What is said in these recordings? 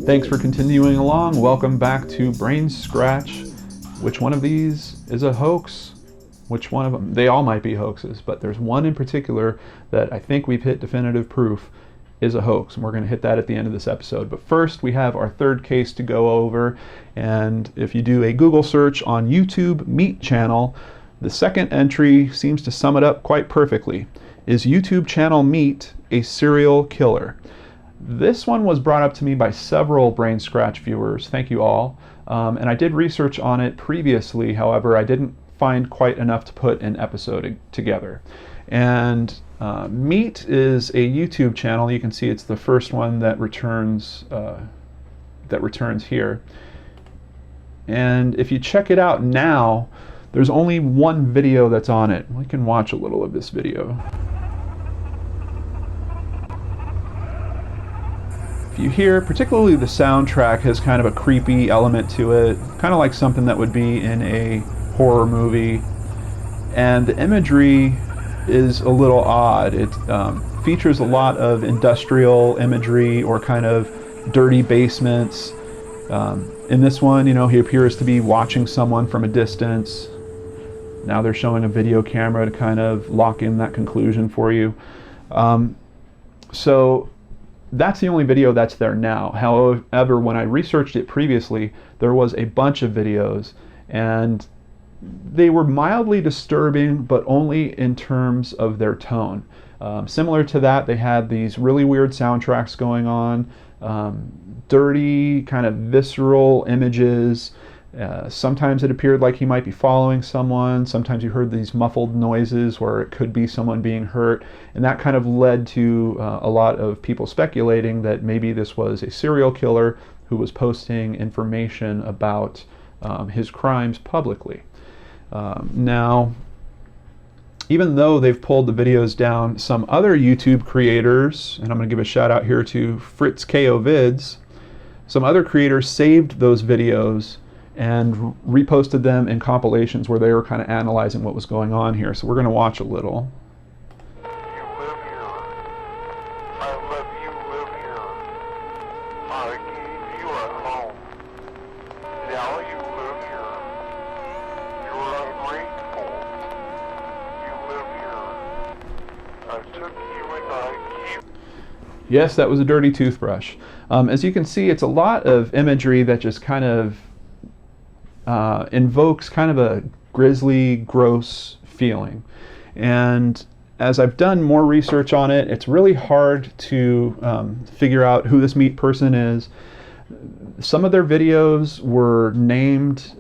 Thanks for continuing along. Welcome back to BrainScratch. Which one of these is a hoax? Which one of them? They all might be hoaxes, but there's one in particular that I think we've hit definitive proof is a hoax, and we're going to hit that at the end of this episode. But first, we have our third case to go over, and if you do a Google search on YouTube Meat channel, the second entry seems to sum it up quite perfectly. Is YouTube channel Meat a serial killer? This one was brought up to me by several BrainScratch viewers. Thank you all. And I did research on it previously. However, I didn't find quite enough to put an episode together. And Meat is a YouTube channel. You can see it's the first one that returns here. And if you check it out now, there's only one video that's on it. We can watch a little of this video. If you hear, particularly the soundtrack has kind of a creepy element to it, kind of like something that would be in a horror movie. And the imagery is a little odd. It features a lot of industrial imagery or kind of dirty basements. In this one, he appears to be watching someone from a distance. Now they're showing a video camera to kind of lock in that conclusion for you. So that's the only video that's there now. However, when I researched it previously, there was a bunch of videos, and they were mildly disturbing, but only in terms of their tone. Similar to that, they had these really weird soundtracks going on, dirty, kind of visceral images. Sometimes it appeared like he might be following someone. Sometimes you heard these muffled noises where it could be someone being hurt. And that kind of led to a lot of people speculating that maybe this was a serial killer who was posting information about his crimes publicly. Now, even though they've pulled the videos down, some other YouTube creators, and I'm going to give a shout out here to FritzCayoVids, some other creators saved those videos and reposted them in compilations where they were kind of analyzing what was going on here. So we're going to watch a little. You live here. I let you live here. I gave you a home. Now you live here. You're ungrateful. You live here. I took you and I keep. Yes, that was a dirty toothbrush. As you can see, it's a lot of imagery that just kind of invokes kind of a grisly, gross feeling. And as I've done more research on it, it's really hard to figure out who this Meat person is. Some of their videos were named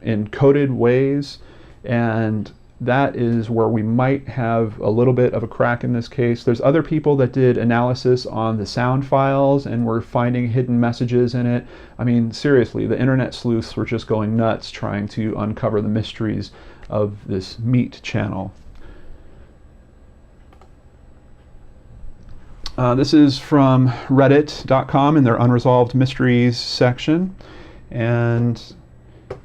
in coded ways, and that is where we might have a little bit of a crack in this case. There's other people that did analysis on the sound files and were finding hidden messages in it. I mean, seriously, the internet sleuths were just going nuts trying to uncover the mysteries of this Meat channel. This is from reddit.com in their Unresolved Mysteries section, and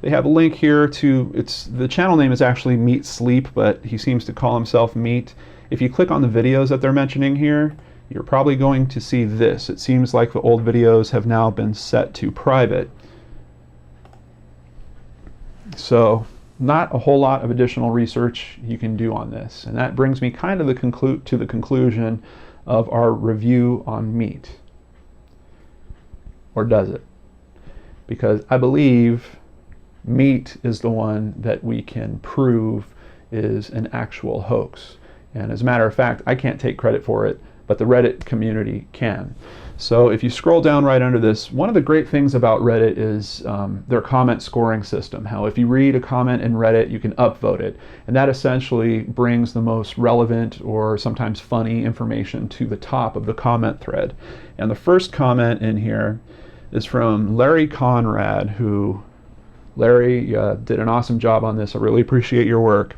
they have a link here to, the channel name is actually Meatsleep, but he seems to call himself Meat. If you click on the videos that they're mentioning here, you're probably going to see this. It seems like the old videos have now been set to private. So not a whole lot of additional research you can do on this. And that brings me kind of to the conclusion of our review on Meat. Or does it? Because I believe Meat is the one that we can prove is an actual hoax. And as a matter of fact, I can't take credit for it, but the Reddit community can. So if you scroll down right under this, one of the great things about Reddit is their comment scoring system. How if you read a comment in Reddit, you can upvote it. And that essentially brings the most relevant or sometimes funny information to the top of the comment thread. And the first comment in here is from Larry Conrad, who Larry did an awesome job on this. I really appreciate your work.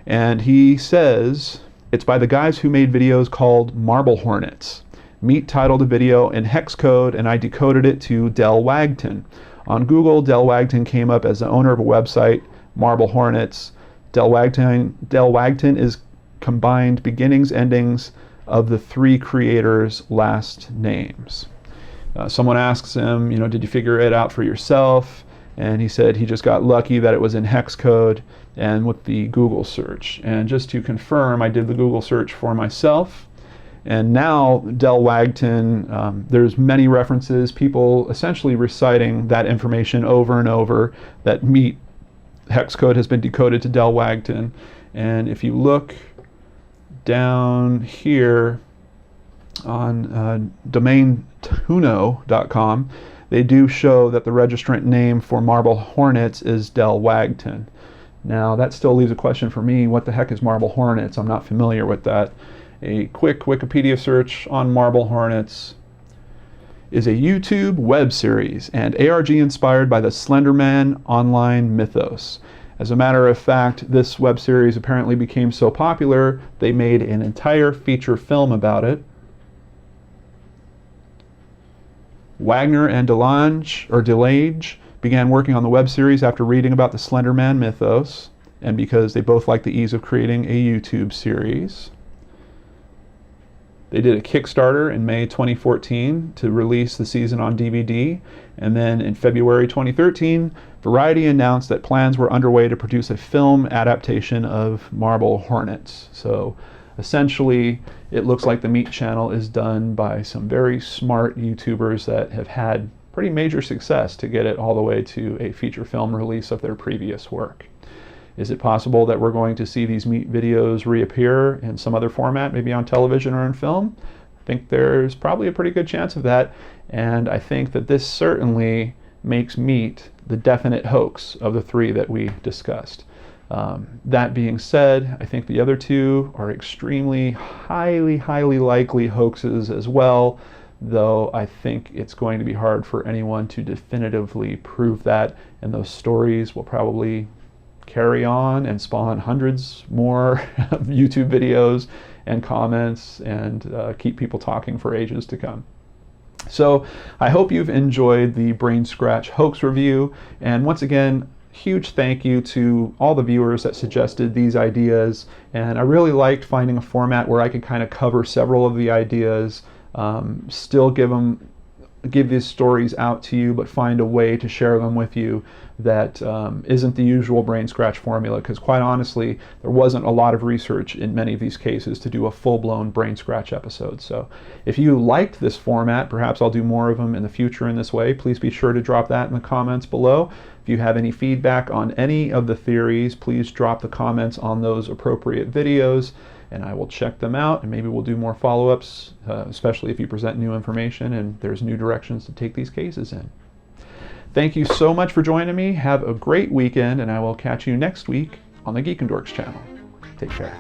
And he says, it's by the guys who made videos called Marble Hornets. Meat titled a video in hex code, and I decoded it to Del Wagton. On Google, Del Wagton came up as the owner of a website, Marble Hornets. Del Wagton is combined beginnings, endings of the three creators' last names. Someone asks him, did you figure it out for yourself? And he said he just got lucky that it was in hex code and with the Google search. And just to confirm, I did the Google search for myself. And now Del Wagton, there's many references, people essentially reciting that information over and over, that meat hex code has been decoded to Del Wagton. And if you look down here on domaintuno.com, they do show that the registrant name for marble hornets is Del Wagton. Now that still leaves a question for me, what the heck is marble hornets? I'm not familiar with that. A quick Wikipedia search on marble hornets is a YouTube web series and ARG inspired by the Slenderman online mythos. As a matter of fact, this web series apparently became so popular they made an entire feature film about it. Wagner and Delage began working on the web series after reading about the Slenderman mythos, and because they both like the ease of creating a YouTube series. They did a Kickstarter in May 2014 to release the season on DVD, and then in February 2013, Variety announced that plans were underway to produce a film adaptation of Marble Hornets. So essentially, it looks like the Meat channel is done by some very smart YouTubers that have had pretty major success to get it all the way to a feature film release of their previous work. Is it possible that we're going to see these Meat videos reappear in some other format, maybe on television or in film? I think there's probably a pretty good chance of that, and I think that this certainly makes Meat the definite hoax of the three that we discussed. That being said, I think the other two are extremely highly likely hoaxes as well, though I think it's going to be hard for anyone to definitively prove that, and those stories will probably carry on and spawn hundreds more YouTube videos and comments and keep people talking for ages to come. So I hope you've enjoyed the BrainScratch hoax review, and once again, huge thank you to all the viewers that suggested these ideas, and I really liked finding a format where I could kind of cover several of the ideas, still give these stories out to you, but find a way to share them with you that isn't the usual BrainScratch formula, because quite honestly, there wasn't a lot of research in many of these cases to do a full-blown BrainScratch episode. So if you liked this format, perhaps I'll do more of them in the future in this way. Please be sure to drop that in the comments below. If you have any feedback on any of the theories, please drop the comments on those appropriate videos, and I will check them out, and maybe we'll do more follow-ups, especially if you present new information and there's new directions to take these cases in. Thank you so much for joining me. Have a great weekend, and I will catch you next week on the Geek and Dorks channel. Take care.